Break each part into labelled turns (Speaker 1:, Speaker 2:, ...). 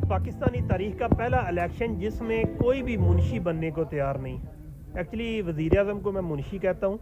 Speaker 1: पाकिस्तानी तारीख का पहला इलेक्शन जिसमें कोई भी मुंशी बनने को तैयार नहीं। एक्चुअली वज़ीर आज़म को मैं मुंशी कहता हूँ।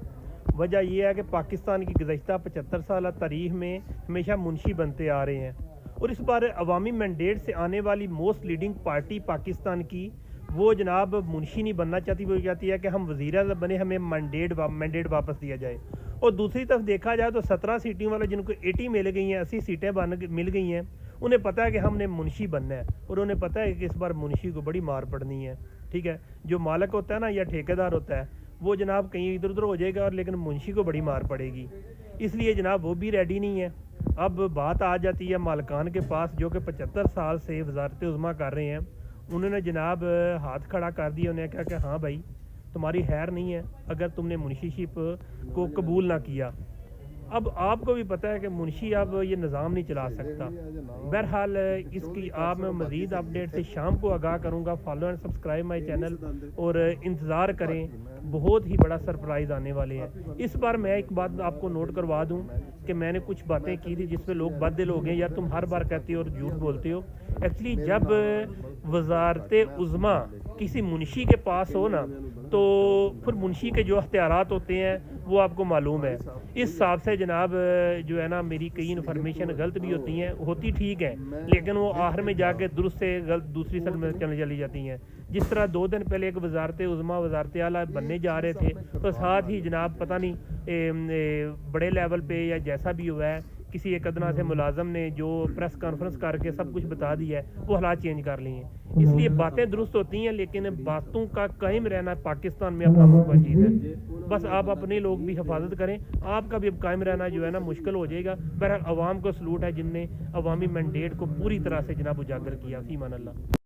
Speaker 1: वजह यह है कि पाकिस्तान की गुज़श्ता 75 साल तारीख में हमेशा मुंशी बनते आ रहे हैं, और इस बार अवामी मैंडेट से आने वाली मोस्ट लीडिंग पार्टी पाकिस्तान की वो जनाब मुंशी नहीं बनना चाहती। वो चाहती है कि हम वज़ीर आज़म बने, हमें मैंडेट वापस दिया जाए। और दूसरी तरफ देखा जाए तो 17 सीटों वाले जिनको 80 मिल गई हैं, 80 सीटें मिल गई हैं, उन्हें पता है कि हमने मुंशी बनना है, और उन्हें पता है कि इस बार मुंशी को बड़ी मार पड़नी है। ठीक है, जो मालिक होता है ना या ठेकेदार होता है वो जनाब कहीं इधर उधर हो जाएगा, और लेकिन मुंशी को बड़ी मार पड़ेगी, इसलिए जनाब वो भी रेडी नहीं है। अब बात आ जाती है मालकान के पास, जो कि 75 साल से वजारत उज़्मा कर रहे हैं। उन्होंने जनाब हाथ खड़ा कर दिया, उन्हें कहा कि हाँ भाई तुम्हारी खैर नहीं है अगर तुमने मुंशीशिप को कबूल ना किया। अब आपको भी पता है कि मुंशी अब ये निज़ाम नहीं चला सकता। बहरहाल इसकी आप मैं मज़ीद अपडेट से शाम को आगाह करूँगा। Follow and subscribe my channel और इंतज़ार करें, बहुत ही बड़ा सरप्राइज़ आने वाले हैं। इस बार मैं एक बात आपको नोट करवा दूँ कि मैंने कुछ बातें की थी जिसमें लोग बददिल हो गए, यार तुम हर बार कहते हो और झूठ बोलते हो। एक्चुअली जब वज़ारत उज़्मा किसी मुंशी के पास हो ना, तो फिर मुंशी के जो अख्तियारात होते हैं वो आपको मालूम है। इस हिसाब से जनाब जो है ना, मेरी कई इन्फॉर्मेशन गलत भी होती ठीक है, लेकिन वो आखिर में जाके दुरुस्त से गलत दूसरी सर में चली जाती हैं। जिस तरह 2 दिन पहले एक वज़ारत उज़्मा वज़ारत आला बनने जा रहे थे, तो साथ ही जनाब पता नहीं बड़े लेवल पे या जैसा भी हुआ है, किसी एक अदना से मुलाजम ने जो प्रेस कॉन्फ्रेंस करके सब कुछ बता दिया है, वो हालात चेंज कर लिए हैं। इसलिए बातें दुरुस्त होती हैं, लेकिन बातों का कायम रहना पाकिस्तान में अपना मौका चीज़ है। बस आप अपने लोग भी हिफाजत करें, आपका भी अब कायम रहना जो है ना मुश्किल हो जाएगा। बहरहाल अवाम को सलूट है जिनने अवामी मैंडेट को पूरी तरह से जनाब उजागर किया। फी मान अल्लाह।